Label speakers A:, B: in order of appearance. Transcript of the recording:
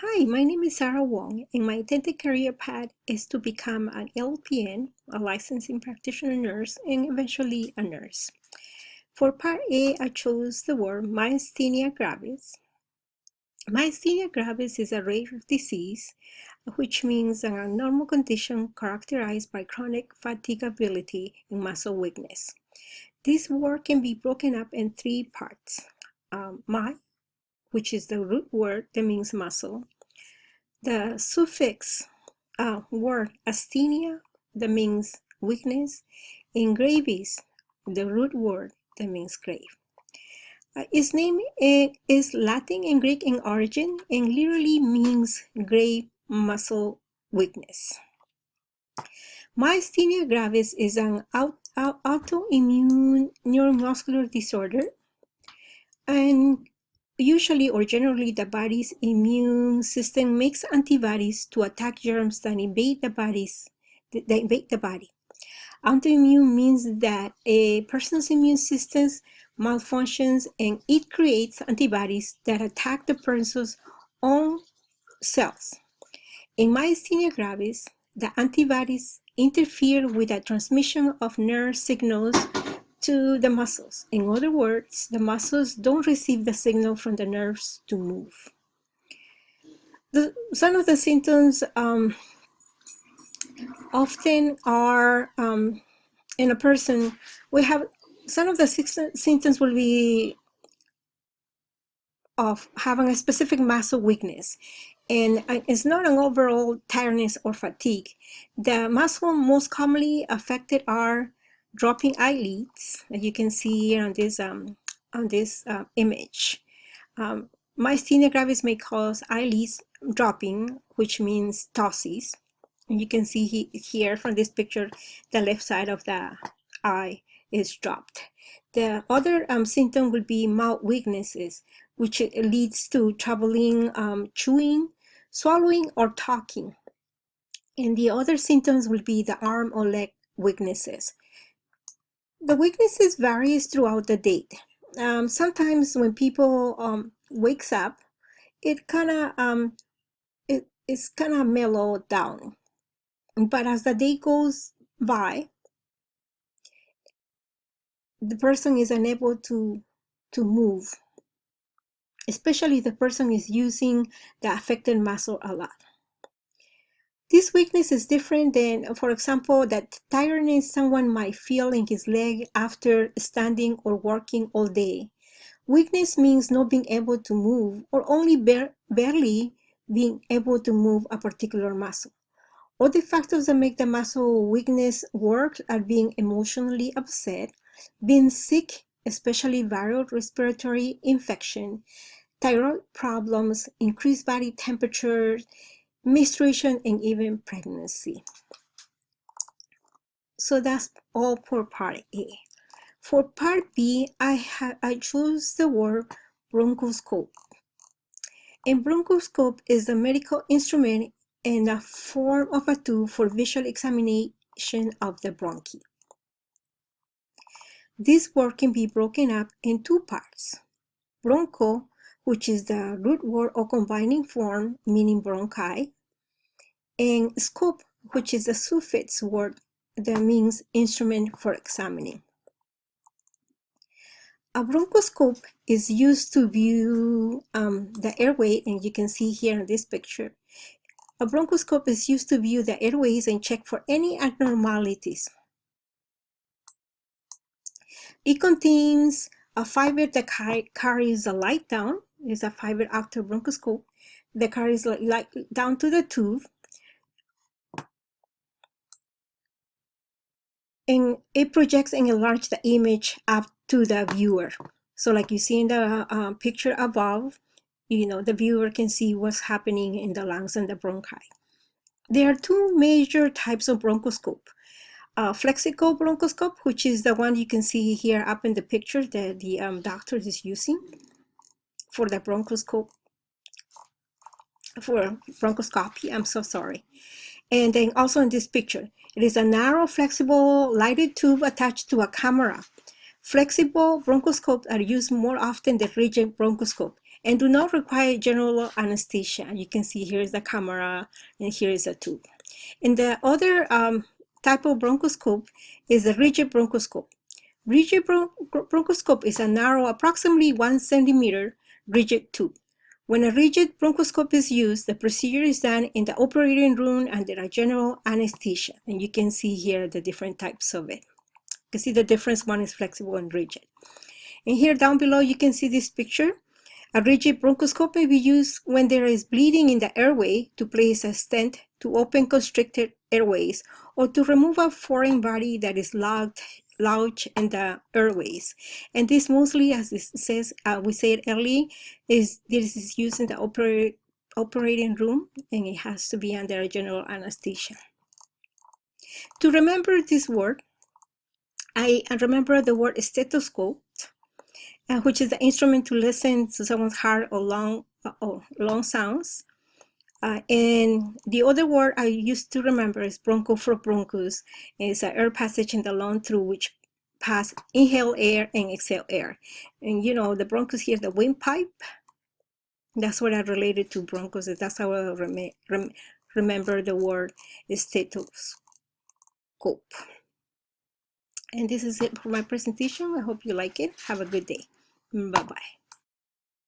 A: Hi, my name is Sara Wong, and my intended career path is to become an LPN, a licensing practitioner nurse, and eventually a nurse. For part A, I chose the word Myasthenia gravis. Myasthenia gravis is a rare disease, which means an abnormal condition characterized by chronic fatigability and muscle weakness. This word can be broken up in three parts. My, which is the root word that means muscle. The suffix word asthenia, that means weakness, and gravis, the root word that means grave. Its name is Latin and Greek in origin and literally means grave muscle weakness. Myasthenia gravis is an autoimmune neuromuscular disorder, and usually or generally the body's immune system makes antibodies to attack germs that invade the body. Autoimmune means that a person's immune system malfunctions and it creates antibodies that attack the person's own cells. In myasthenia gravis, the antibodies interfere with the transmission of nerve signals to the muscles. In other words, the muscles don't receive the signal from the nerves to move. Some of the symptoms often are in a person, we have some of the symptoms will be of having a specific muscle weakness, and it's not an overall tiredness or fatigue. The muscle most commonly affected are dropping eyelids, as you can see here on this image. Myasthenia gravis may cause eyelids dropping, which means ptosis. And you can see here from this picture, the left side of the eye is dropped. The other symptom will be mouth weaknesses, which leads to troubling chewing, swallowing, or talking. And the other symptoms will be the arm or leg weaknesses. The weaknesses varies throughout the day. Sometimes when people wakes up, it kind of it's kind of mellowed down. But as the day goes by, the person is unable to move, especially if the person is using the affected muscle a lot. This weakness is different than, for example, that tiredness someone might feel in his leg after standing or working all day. Weakness means not being able to move or only barely being able to move a particular muscle. Other factors that make the muscle weakness worse are being emotionally upset, being sick, especially viral respiratory infection, thyroid problems, increased body temperature, menstruation, and even pregnancy. So that's all for part A. For part B, I chose the word bronchoscope. And bronchoscope is a medical instrument and a form of a tool for visual examination of the bronchi. This word can be broken up in two parts. Broncho, which is the root word or combining form meaning bronchi, and scope, which is the suffix word that means instrument for examining. A bronchoscope is used to view the airway, and you can see here in this picture. A bronchoscope is used to view the airways and check for any abnormalities. It contains a fiber that carries the light down. It's a fiber after bronchoscope that carries light down to the tube, and it projects and enlarges the image up to the viewer. So like you see in the picture above, the viewer can see what's happening in the lungs and the bronchi. There are two major types of bronchoscope. Flexible bronchoscope, which is the one you can see here up in the picture that the doctor is using for the bronchoscope, for bronchoscopy, I'm so sorry. And then also in this picture, it is a narrow, flexible, lighted tube attached to a camera. Flexible bronchoscopes are used more often than rigid bronchoscope, and do not require general anesthesia. You can see here is the camera and here is a tube. And the other type of bronchoscope is a rigid bronchoscope. Rigid bronchoscope is a narrow, approximately 1 centimeter rigid tube. When a rigid bronchoscope is used, the procedure is done in the operating room under a general anesthesia. And you can see here the different types of it. You can see the difference, one is flexible and rigid. And here down below, you can see this picture. A rigid bronchoscope may be used when there is bleeding in the airway to place a stent to open constricted airways or to remove a foreign body that is lodged in the airways. And this mostly, as it says, we said earlier, this is used in the operating room, and it has to be under general anesthesia. To remember this word, I remember the word stethoscope, which is the instrument to listen to someone's heart or long sounds. And the other word I used to remember is broncho for bronchus. It's an air passage in the lung through which pass inhale air and exhale air. And you know, the bronchus here, the windpipe, that's what I related to bronchus. That's how I remember the word stethoscope. And this is it for my presentation. I hope you like it. Have a good day. Bye-bye.